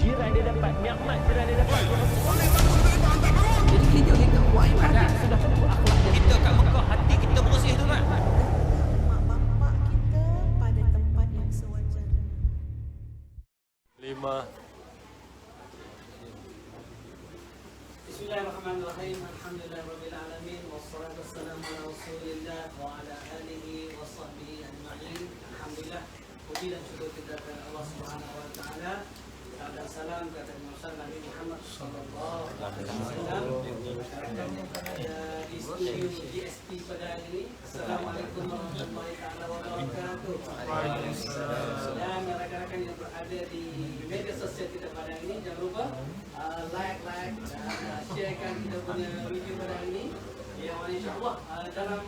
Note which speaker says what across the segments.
Speaker 1: jiran dia dapat, nikmat jiran dia dapat.
Speaker 2: Jadi kita buat ibadat.
Speaker 1: Sudah tentu akhlak kita kat Mekah, hati kita bersih tu kan.
Speaker 3: Mak bapak kita pada tempat yang sewajarnya.
Speaker 1: 5.
Speaker 2: Bismillahirrahmanirrahim. Alhamdulillahirabbil alamin wassalatu wassalamu ala Rasulillah wa ala alihi wa sahbihi ajma'in. Alhamdulillah, puji dan syukur kita kepada Allah Subhanahu wa taala. Dan salam kepada Nabi Muhammad sallallahu alaihi wasallam. Di studio GSP pada hari ini. Assalamualaikum warahmatullahi taala wabarakatuh. Dan rakan-rakan yang berada di media sosial kita pada hari ini, jangan lupa like, sharekan kita punya video pada hari ini. Yang mana insyaAllah dalam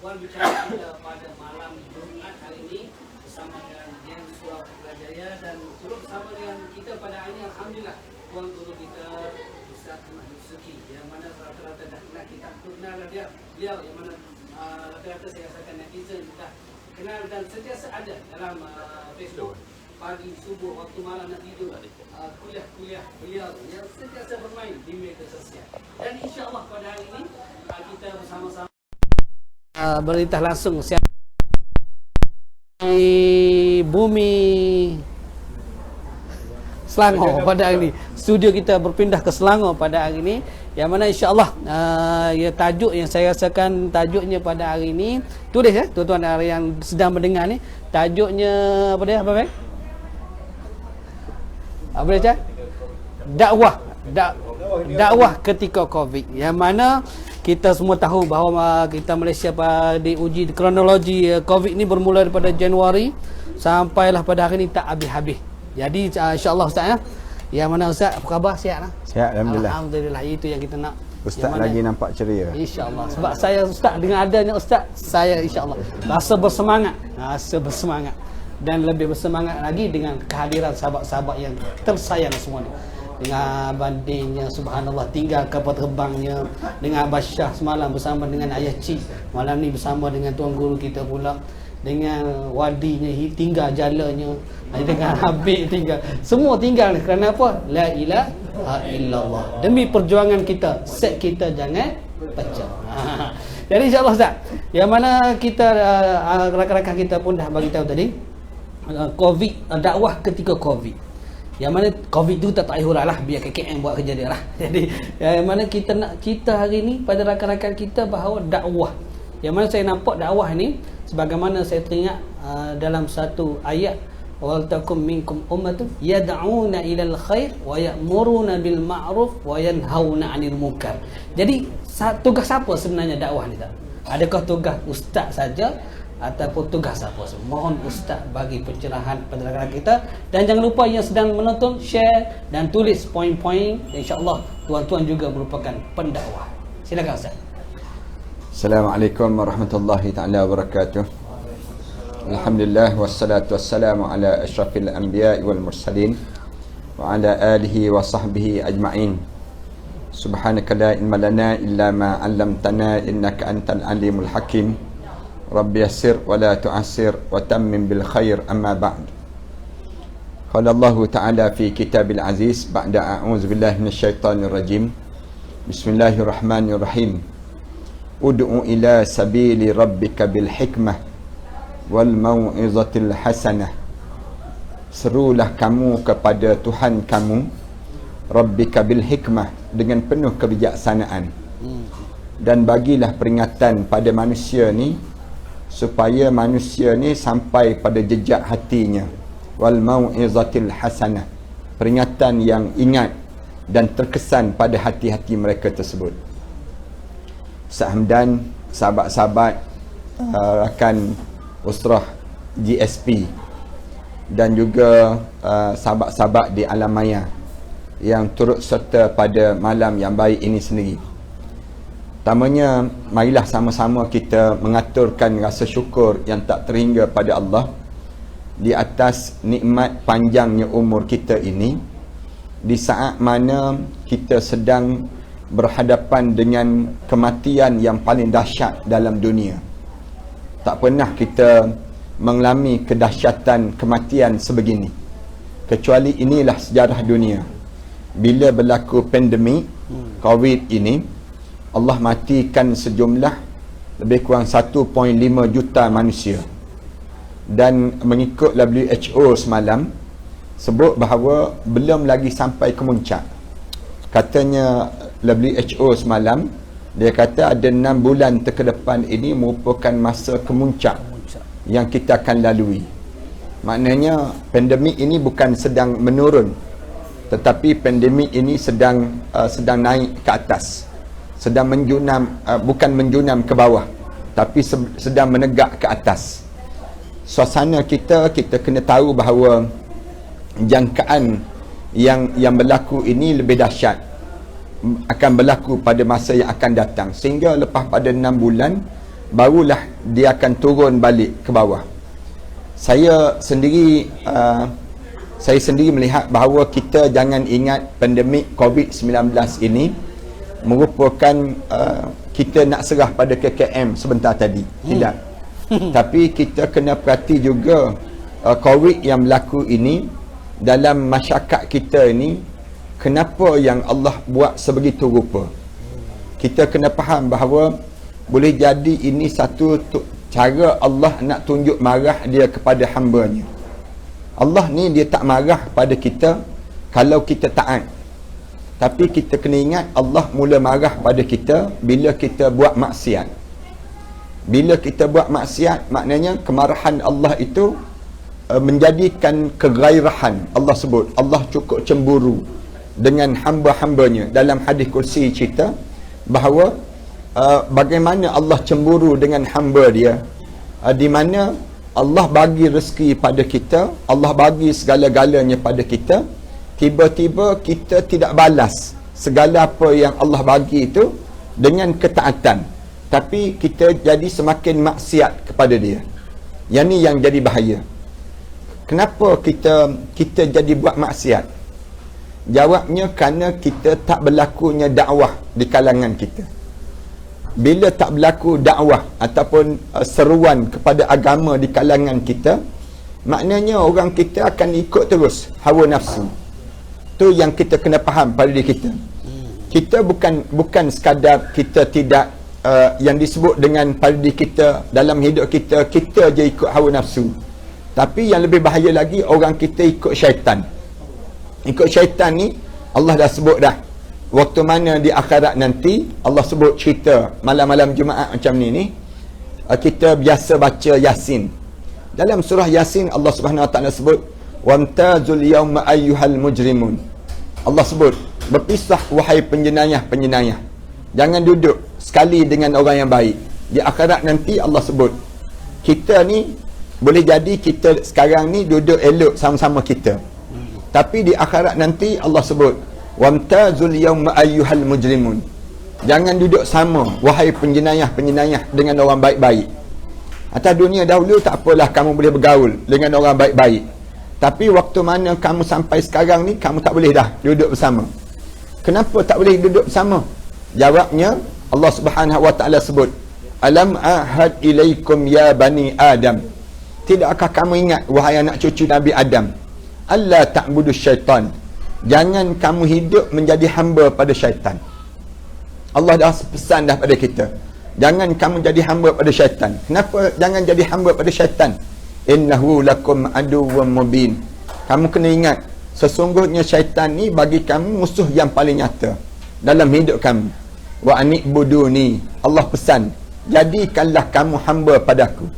Speaker 2: buat bicara kita pada malam Jumaat hari ini bersama dengan Yang Surau Putrajaya dan turut bersama dengan kita pada hari ini, alhamdulillah, tuan guru kita Ustaz Ahmad Yusuki, yang mana rata-rata dah kenal kita, kenal dia, beliau yang mana rata-rata saya rasakan netizen dah kenal dan sentiasa ada dalam Facebook pagi, subuh, waktu malam nak tidur, kuliah beliau yang sentiasa bermain di media sosial. Dan insya-Allah pada hari ini kita bersama-sama berita langsung di bumi Selangor pada hari ini. Studio kita berpindah ke Selangor pada hari ini, yang mana insya-Allah tajuk yang saya rasakan tajuknya pada hari ini, tulis ya tuan-tuan yang sedang mendengar ni, tajuknya apa dia, apa baik? Apa dia? Dakwah ketika Covid, yang mana kita semua tahu bahawa kita Malaysia diuji kronologi Covid ni bermula daripada Januari sampailah pada hari ni tak habis-habis. Jadi insya-Allah Ustaz ya. Yang mana Ustaz, apa khabar? Sihat lah?
Speaker 4: Sihat, alhamdulillah.
Speaker 2: Alhamdulillah, itu yang kita nak.
Speaker 4: Ustaz lagi nampak ceria.
Speaker 2: Insya-Allah. Sebab saya Ustaz, dengan adanya Ustaz, saya insya-Allah rasa bersemangat dan lebih bersemangat lagi dengan kehadiran sahabat-sahabat yang tersayang semua ni. Dengan bandingnya, subhanallah, tinggal kapal terbangnya dengan Abah Syah semalam bersama dengan Ayah Cik, malam ni bersama dengan tuan guru kita pula, dengan wadinya tinggal jalannya, dengan Habib tinggal, semua tinggal. Kerana apa? La ilaha illallah. Demi perjuangan kita, set kita jangan pecah. Jadi insyaAllah Ustaz, yang mana kita rakan-rakan kita pun dah bagi tahu tadi, Covid, dakwah ketika Covid, yang mana Covid tu tak payah hurah lah, biar KKM buat kerja dia lah. Jadi yang mana kita nak cerita hari ni pada rakan-rakan kita bahawa dakwah, yang mana saya nampak dakwah ni sebagaimana saya teringat dalam satu ayat, wal takum minkum ummatun yad'una ilal khair wa ya'muruna bil ma'ruf wa yanhauna 'anil munkar. Jadi tugas siapa sebenarnya dakwah ni tak? Adakah tugas ustaz saja ataupun tugas apa? Mohon ustaz bagi pencerahan pada rakan-rakan kita, dan jangan lupa yang sedang menonton share dan tulis poin-poin, insya-Allah tuan-tuan juga merupakan pendakwah. Silakan Ustaz.
Speaker 4: Assalamualaikum warahmatullahi taala wabarakatuh. Alhamdulillah wassalatu wassalamu ala asyrafil anbiya'i wal mursalin wa ala alihi wa sahbihi ajma'in. Subhanaka la ilma lana illa ma 'allamtana innaka antal alimul hakim. Rabbi yassir wa la tu'assir wa tammim bil khair, amma ba'd. Qala Allah Ta'ala fi kitabil aziz ba'da a'udzu billahi minasyaitonir rajim. Bismillahirrahmanirrahim. Ud'u ila sabili rabbika bil hikmah wal mau'izatil hasanah. Serulah kamu kepada Tuhan kamu, Rabbika bil hikmah, dengan penuh kebijaksanaan, dan bagilah peringatan pada manusia ni supaya manusia ni sampai pada jejak hatinya. Wal mau'izatil hasanah, peringatan yang ingat dan terkesan pada hati-hati mereka tersebut. Ustaz Hamdan, sahabat-sahabat rakan usrah GSP, dan juga sahabat-sahabat di alam maya yang turut serta pada malam yang baik ini sendiri. Pertamanya, marilah sama-sama kita mengaturkan rasa syukur yang tak terhingga pada Allah di atas nikmat panjangnya umur kita ini, di saat mana kita sedang berhadapan dengan kematian yang paling dahsyat dalam dunia. Tak pernah kita mengalami kedahsyatan kematian sebegini. kecuali inilah sejarah dunia. Bila berlaku pandemik COVID ini, Allah matikan sejumlah lebih kurang 1.5 juta manusia. Dan mengikut WHO semalam sebut bahawa belum lagi sampai ke muncak. Katanya WHO semalam, dia kata ada 6 bulan ke depan ini merupakan masa kemuncak yang kita akan lalui. Maknanya pandemik ini bukan sedang menurun, tetapi pandemik ini sedang naik ke atas, sedang menjunam, bukan menjunam ke bawah, tapi sedang menegak ke atas. Suasana kita kena tahu bahawa jangkaan yang berlaku ini lebih dahsyat, akan berlaku pada masa yang akan datang, sehingga lepas pada 6 bulan barulah dia akan turun balik ke bawah. Saya sendiri melihat bahawa kita jangan ingat pandemik COVID-19 ini merupakan kita nak serah pada KKM sebentar tadi. Tidak. Tapi kita kena perhati juga COVID yang berlaku ini dalam masyarakat kita ini, kenapa yang Allah buat sebegitu rupa. Kita kena faham bahawa boleh jadi ini satu cara Allah nak tunjuk marah dia kepada hamba-Nya. Allah ni dia tak marah pada kita kalau kita taat. Tapi kita kena ingat Allah mula marah pada kita bila kita buat maksiat. Bila kita buat maksiat, maknanya kemarahan Allah itu menjadikan kegairahan. Allah sebut Allah cukup cemburu dengan hamba-hambanya. Dalam hadis kursi cerita bahawa bagaimana Allah cemburu dengan hamba dia, di mana Allah bagi rezeki pada kita, Allah bagi segala-galanya pada kita, tiba-tiba kita tidak balas segala apa yang Allah bagi itu dengan ketaatan, tapi kita jadi semakin maksiat kepada dia. Yang ni yang jadi bahaya. Kenapa kita jadi buat maksiat? Jawabnya kerana kita tak berlakunya dakwah di kalangan kita. Bila tak berlaku dakwah ataupun seruan kepada agama di kalangan kita, maknanya orang kita akan ikut terus hawa nafsu. Tu yang kita kena faham pada diri kita. Kita bukan sekadar kita tidak yang disebut dengan pada diri kita dalam hidup kita je ikut hawa nafsu. Tapi yang lebih bahaya lagi, orang kita ikut syaitan. Ikut syaitan ni Allah dah sebut dah. Waktu mana di akhirat nanti, Allah sebut cerita malam-malam Jumaat macam ni kita biasa baca Yasin. Dalam surah Yasin Allah Subhanahu Wa Taala sebut wamtazul yawma ayyuhal mujrimun. Allah sebut berpisah wahai penjenayah-penjenayah. Jangan duduk sekali dengan orang yang baik. Di akhirat nanti Allah sebut kita ni boleh jadi kita sekarang ni duduk elok sama-sama kita. Tapi di akhirat nanti Allah sebut wamtazul yawma ayyuhal mujrimun. Jangan duduk sama wahai penjenayah-penjenayah dengan orang baik-baik. Atas dunia dahulu tak apalah kamu boleh bergaul dengan orang baik-baik. Tapi waktu mana kamu sampai sekarang ni, kamu tak boleh dah duduk bersama. Kenapa tak boleh duduk bersama? Jawabnya Allah Subhanahu Wa Taala sebut alam ahad ilaikum ya bani Adam. Tidakkah kamu ingat wahai anak cucu Nabi Adam, alla ta'budu syaitan, jangan kamu hidup menjadi hamba pada syaitan. Allah dah pesan dah pada kita, jangan kamu jadi hamba pada syaitan. Kenapa jangan jadi hamba pada syaitan? Innahu lakum aduwwum mubin. Kamu kena ingat, sesungguhnya syaitan ni bagi kamu musuh yang paling nyata dalam hidup kamu. Wa ani'buduni, Allah pesan, jadikanlah kamu hamba padaku.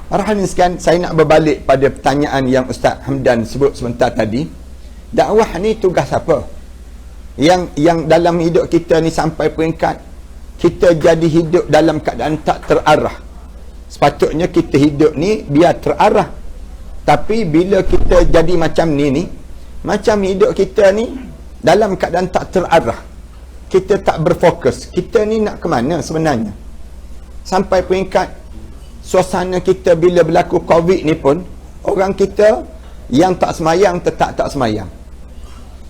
Speaker 4: Arahan sekian, saya nak berbalik pada pertanyaan yang Ustaz Hamdan sebut sebentar tadi. Dakwah ni tugas apa? Yang dalam hidup kita ni sampai peringkat kita jadi hidup dalam keadaan tak terarah. Sepatutnya kita hidup ni biar terarah. Tapi bila kita jadi macam ni, macam hidup kita ni dalam keadaan tak terarah, kita tak berfokus, kita ni nak ke mana sebenarnya? Sampai peringkat suasana kita bila berlaku COVID ni pun, orang kita yang tak semayang tetap tak semayang,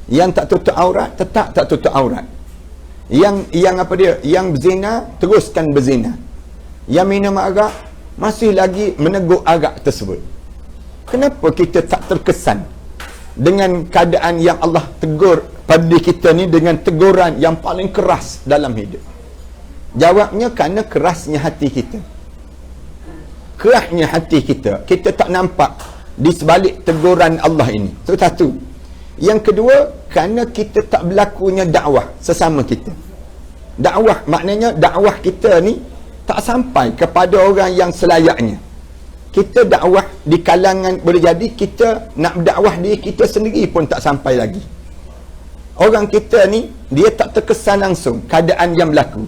Speaker 4: yang tak tutup aurat tetap tak tutup aurat, yang apa dia, yang berzina teruskan berzina, yang minum arak masih lagi menegur arak tersebut. Kenapa kita tak terkesan? dengan keadaan yang Allah tegur pada diri kita ni dengan teguran yang paling keras dalam hidup? Jawabnya kerana kerasnya hati kita. Kerasnya hati kita. Kita tak nampak di sebalik teguran Allah ini. Itu satu. Yang kedua, kerana kita tak berlakunya dakwah sesama kita. Dakwah maknanya dakwah kita ni tak sampai kepada orang yang selayaknya. Kita dakwah di kalangan, boleh jadi kita nak dakwah diri kita sendiri pun tak sampai lagi. Orang kita ni dia tak terkesan langsung keadaan yang berlaku.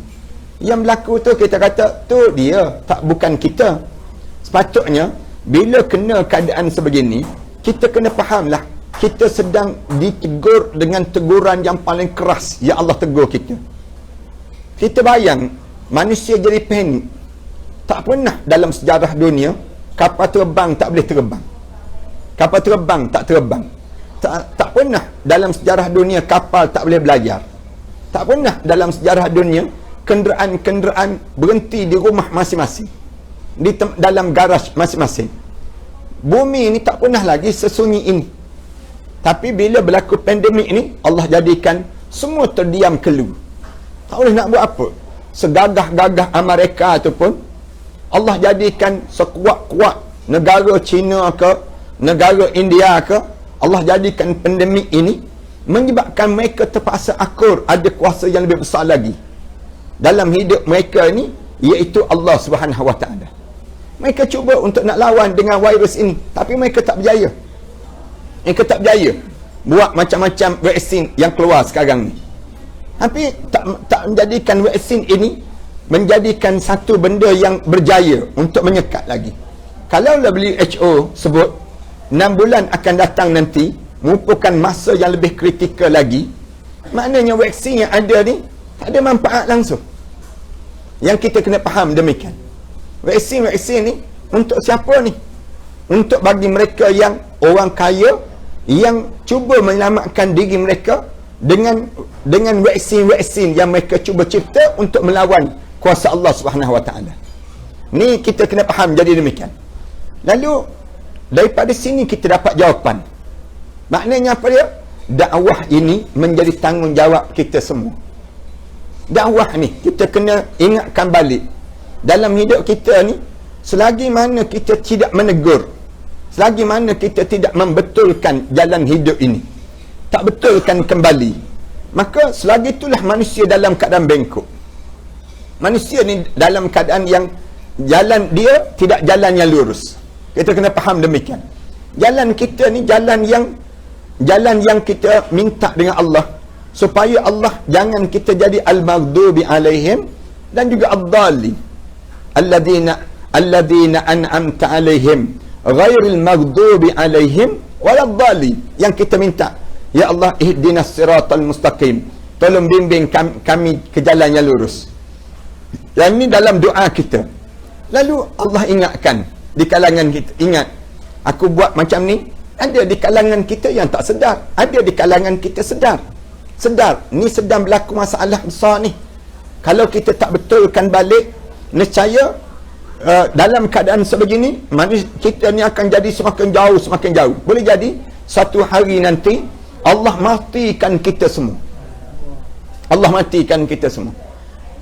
Speaker 4: Yang berlaku tu kita kata tu dia, tak bukan kita. Sepatutnya bila kena keadaan sebegini, kita kena fahamlah kita sedang ditegur dengan teguran yang paling keras yang Allah tegur kita. Kita bayang manusia jadi panik. Tak pernah dalam sejarah dunia kapal terbang tak boleh terbang. Kapal terbang tak terbang. Tak pernah dalam sejarah dunia kapal tak boleh belajar. Tak pernah dalam sejarah dunia kenderaan-kenderaan berhenti di rumah masing-masing, di dalam garaj masing-masing. Bumi ini tak pernah lagi sesunyi ini. Tapi bila berlaku pandemik ni, Allah jadikan semua terdiam kelu. Tak boleh nak buat apa. Segagah-gagah Amerika tu pun Allah jadikan sekuat-kuat negara China ke, negara India ke, Allah jadikan pandemik ini menyebabkan mereka terpaksa akur ada kuasa yang lebih besar lagi dalam hidup mereka ini, iaitu Allah Subhanahu Wa Taala. Mereka cuba untuk nak lawan dengan virus ini, tapi mereka tak berjaya. Mereka tak berjaya buat macam-macam vaksin yang keluar sekarang ni. Tapi tak menjadikan vaksin ini menjadikan satu benda yang berjaya untuk menyekat lagi. Kalau WHO sebut 6 bulan akan datang nanti merupakan masa yang lebih kritikal lagi, maknanya vaksin yang ada ni tak ada manfaat langsung. Yang kita kena faham demikian. Vaksin ni untuk siapa ni? Untuk bagi mereka yang orang kaya yang cuba menyelamatkan diri mereka dengan vaksin yang mereka cuba cipta untuk melawan kuasa Allah Subhanahu Wa Taala. Ni kita kena faham jadi demikian. Lalu daripada sini kita dapat jawapan. Maknanya apa dia? Dakwah ini menjadi tanggungjawab kita semua. Dakwah ni kita kena ingatkan balik. Dalam hidup kita ni, selagi mana kita tidak menegur, selagi mana kita tidak membetulkan jalan hidup ini, tak betulkan kembali, maka selagi itulah manusia dalam keadaan bengkok. Manusia ni dalam keadaan yang jalan dia tidak jalan yang lurus. Kita kena faham demikian. Jalan kita ni jalan yang kita minta dengan Allah, supaya Allah jangan kita jadi al-maghdubi alaihim dan juga ad-dallin. Alladzina an'amta alaihim ghairil maghdubi alaihim waladdallin. Yang kita minta, ya Allah ihdinas siratal mustaqim, tolong bimbing kami ke jalan yang lurus. Yang ini dalam doa kita. Lalu Allah ingatkan di kalangan kita, ingat, aku buat macam ni. Ada di kalangan kita yang tak sedar, ada di kalangan kita sedar, ni sedang berlaku masalah besar ni. Kalau kita tak betulkan balik, nescaya dalam keadaan sebegini, kita ni akan jadi semakin jauh. Boleh jadi satu hari nanti Allah matikan kita semua.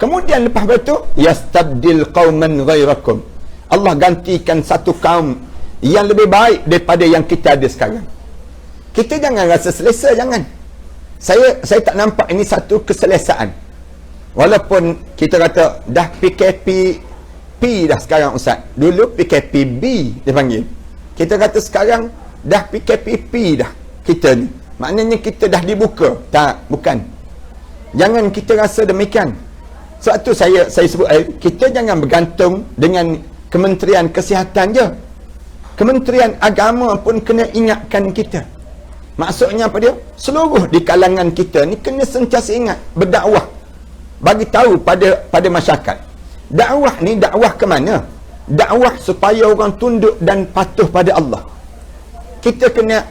Speaker 4: Kemudian lepas itu, yastabdil qauman ghairakum, Allah gantikan satu kaum yang lebih baik daripada yang kita ada sekarang. Kita jangan rasa selesa, jangan. Saya tak nampak ini satu keselesaan. Walaupun kita kata dah PKP dah sekarang Ustaz. Dulu PKPB dia panggil. Kita kata sekarang dah PKPP dah kita ni. Maknanya kita dah dibuka. Tak, bukan. Jangan kita rasa demikian. Sebab tu saya sebut, kita jangan bergantung dengan Kementerian Kesihatan je. Kementerian Agama pun kena ingatkan kita. Maksudnya apa dia? Seluruh di kalangan kita ni kena sentiasa ingat berdakwah, bagi tahu pada masyarakat. Dakwah ni dakwah ke mana? Dakwah supaya orang tunduk dan patuh pada Allah. Kita kena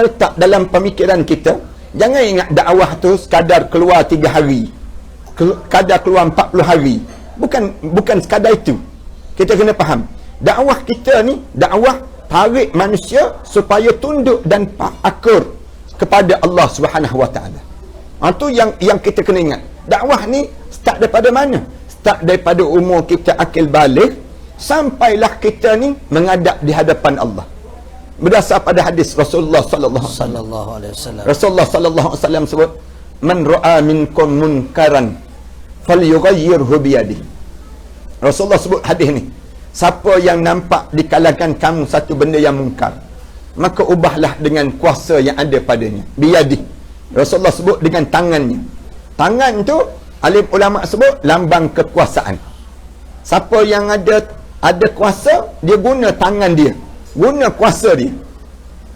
Speaker 4: letak dalam pemikiran kita, jangan ingat dakwah tu sekadar keluar 3 hari, sekadar keluar 40 hari. Bukan sekadar itu. Kita kena faham, dakwah kita ni dakwah tarik manusia supaya tunduk dan akur kepada Allah Subhanahu Wa Taala. Itu yang kita kena ingat. Dakwah ni start daripada mana? Start daripada umur kita akil balik sampailah kita ni menghadap di hadapan Allah. Berdasar pada hadis Rasulullah sallallahu alaihi wasallam. Rasulullah sallallahu alaihi wasallam sebut, "Man ra'a minkum munkaran falyughayyirhu bi yadihi." Rasulullah sebut hadis ni, siapa yang nampak di kalangan kamu satu benda yang mungkar, maka ubahlah dengan kuasa yang ada padanya. Bi yadihi. Rasulullah sebut dengan tangannya. Tangan tu alim ulama sebut lambang kekuasaan. Siapa yang ada kuasa, dia guna tangan dia, guna kuasa dia.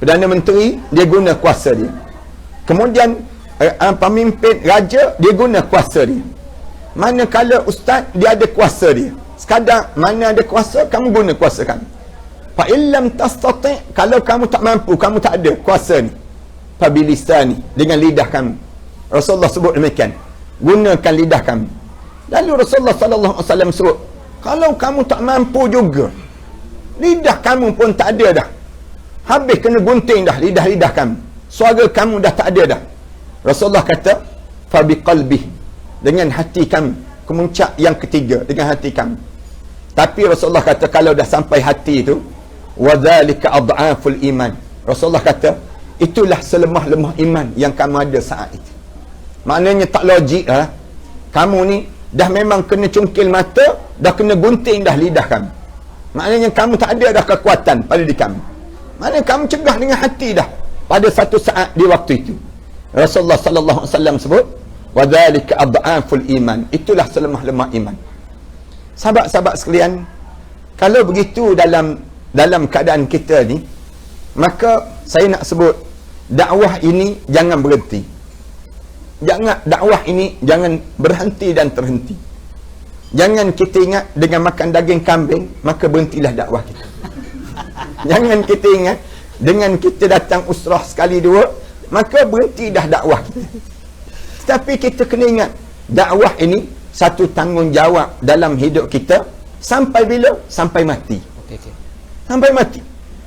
Speaker 4: Perdana Menteri, dia guna kuasa dia. Kemudian pemimpin raja, dia guna kuasa dia. Manakala ustaz, dia ada kuasa dia. Sekadar mana ada kuasa, kamu guna kuasa kamu. Fa illam tastati', kalau kamu tak mampu, kamu tak ada kuasa ni, fa bilisani, dengan lidah kamu. Rasulullah sebut demikian, gunakan lidah kamu. Lalu Rasulullah sallallahu alaihi wasallam sebut, kalau kamu tak mampu juga, lidah kamu pun tak ada dah, habis kena gunting dah lidah-lidah kamu, suara kamu dah tak ada dah. Rasulullah kata, fa biqalbih, dengan hati kamu. Kemuncak yang ketiga, dengan hati kamu. Tapi Rasulullah kata, kalau dah sampai hati itu, wa dzalika adhaful iman. Rasulullah kata, itulah selemah-lemah iman yang kamu ada saat itu. Maknanya tak logik lah. Kamu ni dah memang kena cungkil mata, dah kena gunting dah lidah kamu. Maknanya kamu tak ada dah kekuatan pada diri kamu. Maknanya kamu cegah dengan hati dah pada satu saat di waktu itu. Rasulullah sallallahu alaihi wasallam sebut, wa dzalika adhaful iman. Itulah selemah-lemah iman. Sahabat-sahabat sekalian, kalau begitu dalam keadaan kita ni, maka saya nak sebut dakwah ini jangan berhenti. Dakwah ini jangan berhenti dan terhenti. Jangan kita ingat dengan makan daging kambing maka berhentilah dakwah kita. Jangan kita ingat dengan kita datang usrah sekali dua maka berhenti dah dakwah kita. Tetapi kita kena ingat, dakwah ini satu tanggungjawab dalam hidup kita sampai bila? Sampai mati. Sampai mati.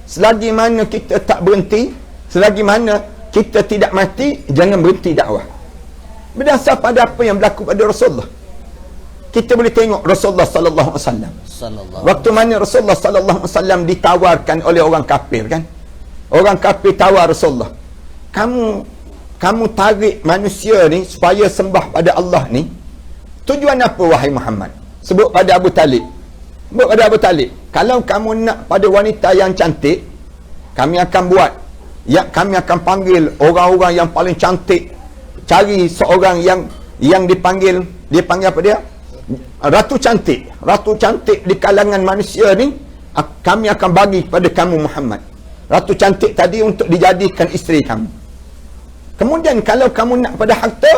Speaker 4: Selagi mana kita tak berhenti, selagi mana kita tidak mati, jangan berhenti dakwah. Berdasar pada apa yang berlaku pada Rasulullah. Kita boleh tengok Rasulullah sallallahu alaihi wasallam. Waktu mana Rasulullah sallallahu alaihi wasallam ditawarkan oleh orang kafir kan? Orang kafir tawar Rasulullah, kamu tarik manusia ni supaya sembah pada Allah ni, tujuan apa wahai Muhammad? Sebut pada Abu Talib. Sebut pada Abu Talib, kalau kamu nak pada wanita yang cantik, kami akan buat, ya, kami akan panggil orang-orang yang paling cantik, cari seorang yang dipanggil, dia panggil apa dia? Ratu cantik. Ratu cantik di kalangan manusia ni kami akan bagi pada kamu Muhammad. Ratu cantik tadi untuk dijadikan isteri kamu. Kemudian kalau kamu nak pada harta,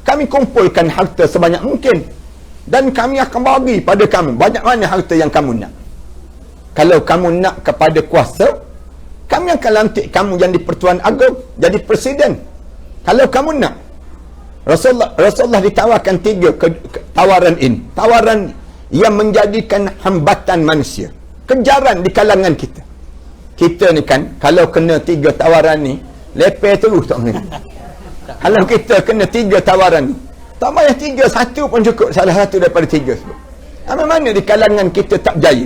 Speaker 4: kami kumpulkan harta sebanyak mungkin dan kami akan bagi pada kamu banyak mana harta yang kamu nak. Kalau kamu nak kepada kuasa, kami akan lantik kamu jadi Pertuan Agong, jadi presiden. Kalau kamu nak. Rasulullah ditawarkan tiga tawaran ini. Tawaran yang menjadikan hambatan manusia, kejaran di kalangan kita. Kita ni kan, kalau kena tiga tawaran ni, lepeh terus tak mengerti. Kalau kita kena tiga tawaran ni, tak payah tiga, satu pun cukup, salah satu daripada tiga sebut. Mana di kalangan kita tak berjaya.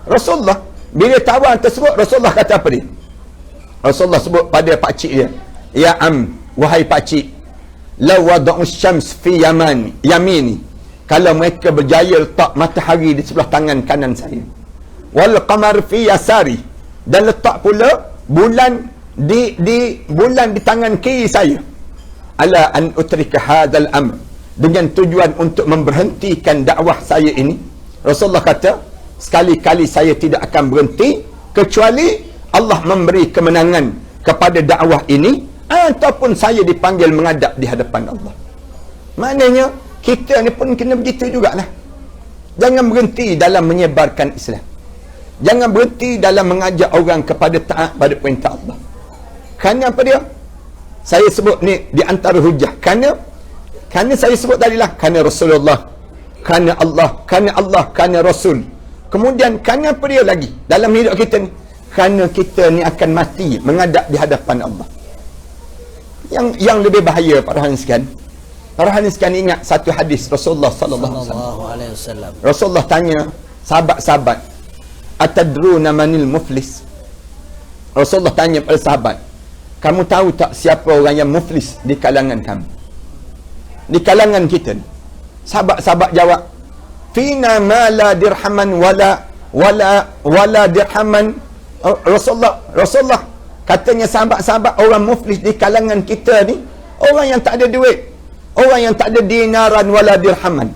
Speaker 4: Rasulullah, bila tawaran tersebut, Rasulullah kata apa dia? Rasulullah sebut pada pakcik dia, ya wahai pakcik, law wada'u syams fi yamini, kalau mereka berjaya letak matahari di sebelah tangan kanan saya, wal qamar fi yasari, dan letak pula bulan di tangan kiri saya, ala an utrika hadzal amr, dengan tujuan untuk memberhentikan dakwah saya ini. Rasulullah kata, sekali-kali saya tidak akan berhenti kecuali Allah memberi kemenangan kepada dakwah ini ataupun saya dipanggil menghadap di hadapan Allah. Maknanya kita ni pun kena begitu jugalah. Jangan berhenti dalam menyebarkan Islam. Jangan berhenti dalam mengajak orang kepada taat pada perintah Allah. Kerana apa dia? Saya sebut ni di antara hujah. Kerana saya sebut tadilah, kerana Rasulullah, kerana Allah, kerana Rasul. Kemudian kerana apa dia lagi dalam hidup kita ni? kerana kita ni akan mati menghadap di hadapan Allah. Yang lebih bahaya para hadirin sekalian. Para hadirin sekalian ingat satu hadis Rasulullah sallallahu alaihi wasallam. Rasulullah tanya sahabat-sahabat, "Atadruna manil muflis?" Rasulullah tanya pada sahabat, "Kamu tahu tak siapa orang yang muflis di kalangan kamu? Di kalangan kita ni?" Sahabat-sahabat jawab, "Fina ma la dirhaman wala dirhaman." Rasulullah katanya sahabat-sahabat, orang muflis di kalangan kita ni orang yang tak ada duit, orang yang tak ada dinaran wala dirhaman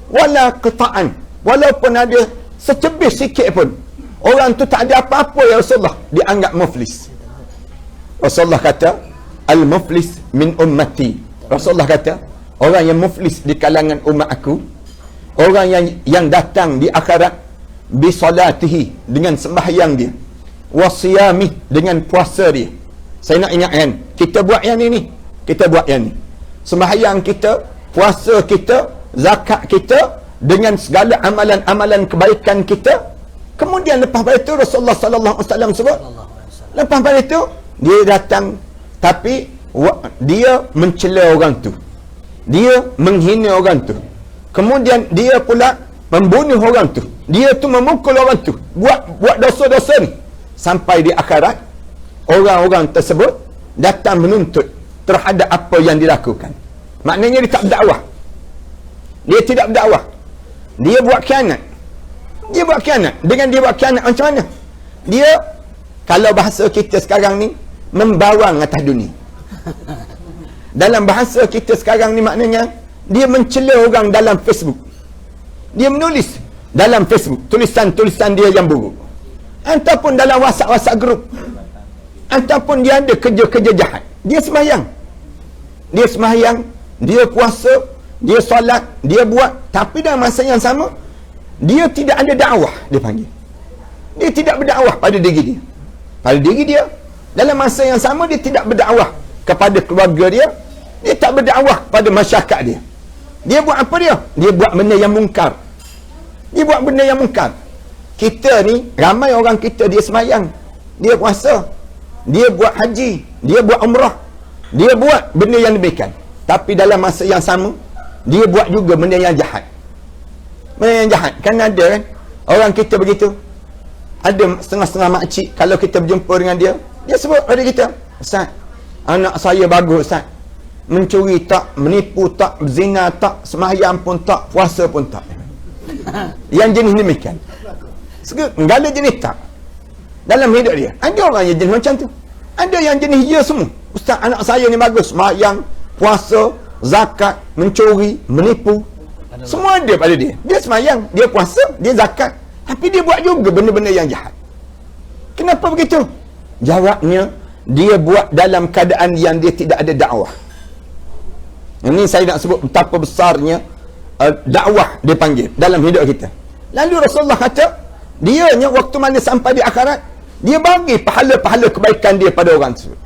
Speaker 4: wala qita'an, walaupun ada secebis sikit pun orang tu tak ada apa-apa ya Rasulullah, dianggap muflis. Rasulullah kata, "Al-muflis min ummati." Rasulullah kata, orang yang muflis di kalangan umat aku, orang yang datang di akhirat bi salatihi, dengan sembahyang dia, wa siyamih, dengan puasa dia. Saya nak ingatkan, kita buat yang ni, kita buat yang ni. Sembahyang kita, puasa kita, zakat kita, dengan segala amalan-amalan kebaikan kita. Kemudian lepas pada itu Rasulullah sallallahu alaihi wasallam sebut, lepas pada itu dia datang, tapi dia mencela orang tu, dia menghina orang tu, kemudian dia pula membunuh orang tu, dia tu memukul orang tu, buat dosa-dosa ni, sampai di akhirat orang-orang tersebut datang menuntut terhadap apa yang dilakukan. Maknanya dia tak berdakwah, dia tidak berdakwah, dia buat khianat. Dia buat khianat. Dengan dia buat khianat macam mana? Dia, kalau bahasa kita sekarang ni, membawang atas dunia. Dalam bahasa kita sekarang ni maknanya dia mencela orang dalam Facebook. Dia menulis dalam Facebook tulisan-tulisan dia yang buruk, ataupun dalam WhatsApp group, ataupun dia ada kerja-kerja jahat. Dia sembahyang, dia puasa, dia solat, dia buat, tapi dalam masa yang sama dia tidak ada dakwah. Dia panggil, dia tidak berdakwah pada diri dia. Dalam masa yang sama dia tidak berdakwah kepada keluarga dia, dia tak berdakwah pada masyarakat dia. Dia buat apa dia? Dia buat benda yang mungkar. Kita ni, ramai orang kita, dia sembahyang, dia puasa, dia buat haji, dia buat umrah, dia buat benda yang demikian, tapi dalam masa yang sama dia buat juga benda yang jahat. Kan ada kan orang kita begitu. Ada setengah-setengah makcik, kalau kita berjumpa dengan dia sebut pada kita, "Ustaz, anak saya bagus Ustaz, mencuri tak, menipu tak, berzina tak, sembahyang pun tak, puasa pun tak." Yang jenis demikian, segala jenis tak dalam hidup dia. Ada orang yang jenis macam tu, ada yang jenis ya semua. "Ustaz, anak saya ni bagus, sembahyang, puasa, zakat, mencuri, menipu, semua ada pada dia. Dia sembahyang, dia puasa, dia zakat, tapi dia buat juga benda-benda yang jahat." Kenapa begitu? Jawabnya, dia buat dalam keadaan yang dia tidak ada dakwah. Ini saya nak sebut betapa besarnya dakwah dipanggil dalam hidup kita. Lalu Rasulullah kata, dianya waktu mana sampai di akhirat, dia bagi pahala-pahala kebaikan dia pada orang tersebut.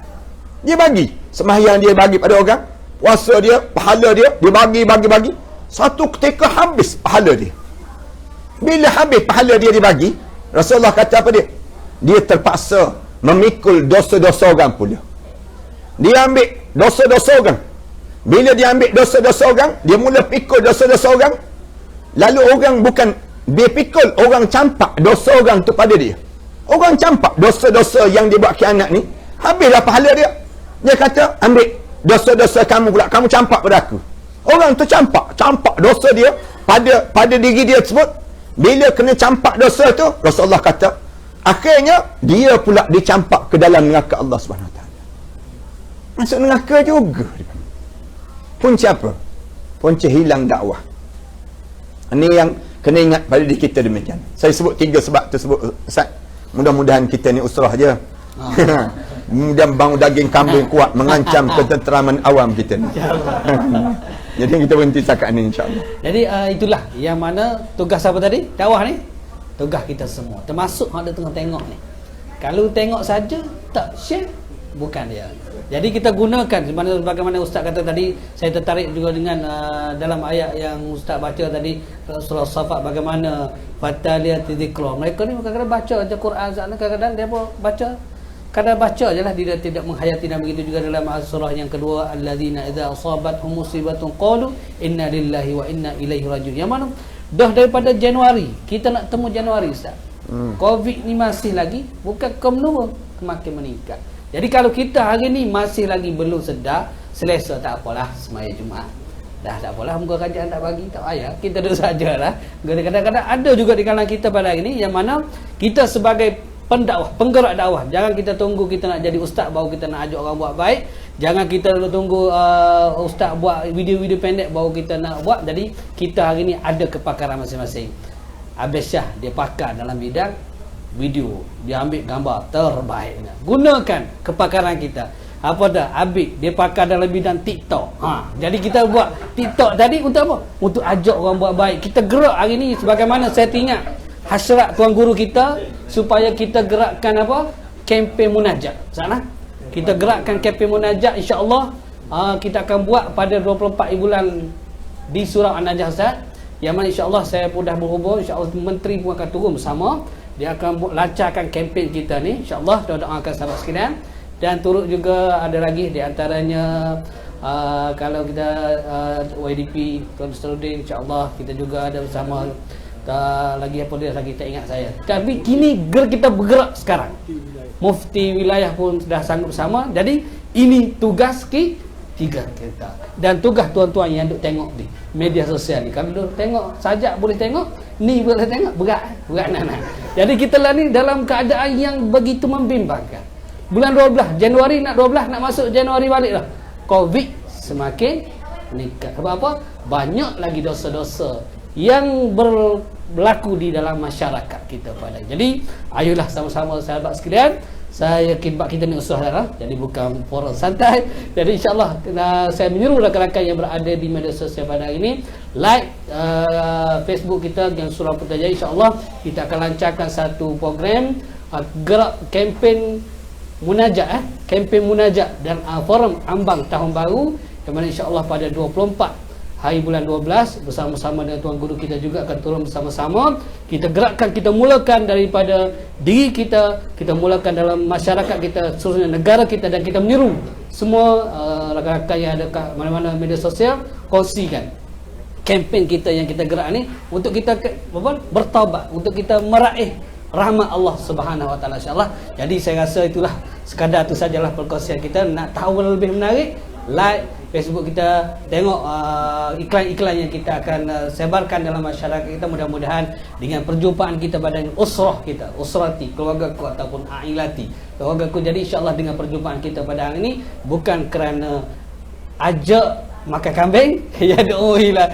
Speaker 4: Dia bagi sembahyang, dia bagi pada orang, puasa dia, pahala dia bagi. Satu ketika habis pahala dia. Bila habis pahala dia dibagi, Rasulullah kata apa dia? Dia terpaksa memikul dosa-dosa orang pula. Dia ambil dosa-dosa orang. Bila dia ambil dosa-dosa orang, dia mula pikul dosa-dosa orang. Lalu orang bukan dia pikul, orang campak dosa orang tu pada dia. Orang campak dosa-dosa yang dia buat khianat ni, habislah pahala dia. Dia kata, "Ambil dosa-dosa kamu pula, kamu campak pada aku." Orang tu campak dosa dia pada diri dia tersebut. Bila kena campak dosa tu, Rasulullah kata, akhirnya dia pula dicampak ke dalam neraka Allah SWT. Masuk neraka juga. Punca apa? Punca hilang dakwah. Ini yang kena ingat pada diri kita demikian. Saya sebut 3 sebab tersebut, Ustaz. Mudah-mudahan kita ni usrah je. Kemudian bangun daging kambing kuat, mengancam ketenteraman awam kita ni. Jadi kita berhenti cakap ni, insyaAllah.
Speaker 2: Jadi itulah yang mana tugas apa tadi? Dakwah ni tugas kita semua, termasuk hang ada tengah tengok ni. Kalau tengok saja tak share, bukan dia. Jadi kita gunakan bagaimana Ustaz kata tadi, saya tertarik juga dengan dalam ayat yang Ustaz baca tadi surah Safat, bagaimana fataliyati dzikra. Mereka ni kadang-kadang baca aja Quran, kadang-kadang dia pun baca, kadang baca ajalah, dia tidak menghayati. Dan begitu juga dalam surah yang kedua, alladzina idza asabathum musibatun qalu inna lillahi wa inna ilaihi rajiun. Yang mana dah daripada Januari kita nak temu Januari Ustaz. Covid ni masih lagi bukan menurun, makin meningkat. Jadi kalau kita hari ni masih lagi belum sedar, Selesa tak apalah, semaya Jumaat. Dah tak apalah, muka kerajaan tak bagi, tak payah, kita duduk sajalah. Kadang-kadang ada juga di kalangan kita pada hari ni yang mana kita sebagai pendakwah, penggerak dakwah, jangan kita tunggu kita nak jadi ustaz baru kita nak ajak orang buat baik. Jangan kita tunggu ustaz buat video-video pendek baru kita nak buat. Jadi kita hari ni ada kepakaran masing-masing. Abis Syah dia pakar dalam bidang video, dia ambil gambar terbaik. Gunakan kepakaran kita. Apa dah? Abid dia pakar dalam bidang TikTok. Jadi kita buat TikTok tadi untuk apa? Untuk ajak orang buat baik. Kita gerak hari ni sebagaimana saya ingat hasrat tuan guru kita supaya kita gerakkan apa? Kempen munajat. Sana kita gerakkan kempen munajat, insya-Allah kita akan buat pada 24 bulan di surau An-Najah Ustaz. Yang mana insya-Allah saya pun dah berhubung, insya-Allah menteri pun akan turun bersama. Dia akan lancarkan kempen kita ni, insya-Allah. Doakan sahabat sekalian. Dan turut juga ada lagi di antaranya kalau kita YDP Tuan Nasruddin, insya-Allah kita juga ada bersama. Lagi apa dia lagi tak ingat saya. Tapi kini kita bergerak sekarang. Mufti wilayah pun sudah sanggup bersama. Jadi ini tugas tiga kita. Dan tugas tuan-tuan yang duk tengok di media sosial ni. Kalau duk tengok sajak boleh tengok, ni boleh tengok, berat nak. Jadi kita lah ni dalam keadaan yang begitu membimbangkan. Bulan 12, Januari nak 12, nak masuk Januari balik lah. Covid semakin meningkat. Sebab apa? Banyak lagi dosa-dosa yang berlaku di dalam masyarakat kita pada. Jadi ayolah sama-sama sahabat sekalian. Saya yakin bab kita ni usaha lah. Jadi bukan forum santai. Jadi insya-Allah saya menyeru rakan-rakan yang berada di media sosial pada hari ini, like Facebook kita yang Surah Putrajaya. Insya-Allah kita akan lancarkan satu program gerak kempen munajat, kempen munajat dan forum ambang tahun baru, yang mana insya-Allah pada 24 hari bulan 12 bersama-sama dengan tuan guru kita juga akan turun bersama-sama. Kita gerakkan, kita mulakan daripada diri kita, kita mulakan dalam masyarakat kita, seluruh negara kita, dan kita meniru semua rakan-rakan yang ada kat mana-mana media sosial, kongsikan kempen kita yang kita gerak ni untuk kita bertaubat, untuk kita meraih rahmat Allah Subhanahu Wa Taala, insya-Allah. Jadi saya rasa itulah sekadar tu sajalah perkongsian kita. Nak tahu lebih menarik, like Facebook kita, tengok iklan-iklan yang kita akan sebarkan dalam masyarakat kita. Mudah-mudahan dengan perjumpaan kita pada usrah kita, usrati, keluargaku ataupun ailati, keluargaku. Jadi insya-Allah dengan perjumpaan kita pada hari ini bukan kerana ajak makan kambing, yad'u ila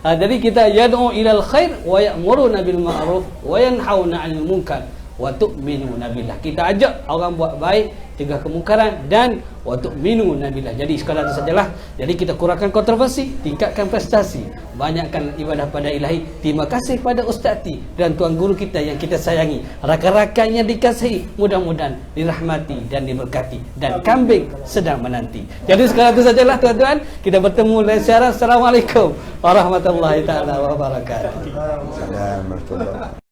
Speaker 2: jadi kita yad'u ilal khair wa ya'muruna bil ma'ruf wa yanhauna 'anil munkar wa tu'minuna billah. Kita ajak orang buat baik, cegah kemungkaran, dan wa tu'minuna billah. Jadi sekadar itu sajalah. Jadi kita kurangkan kontroversi, tingkatkan prestasi, banyakkan ibadah pada ilahi. Terima kasih pada Ustaz T dan tuan guru kita yang kita sayangi, rakan-rakan yang dikasihi, mudah-mudahan dirahmati dan diberkati, dan kambing sedang menanti. Jadi sekadar itu sajalah tuan-tuan. Kita bertemu lain siaran. Assalamualaikum warahmatullahi taala wabarakatuh.
Speaker 4: Assalamualaikum warahmatullahi wabarakatuh.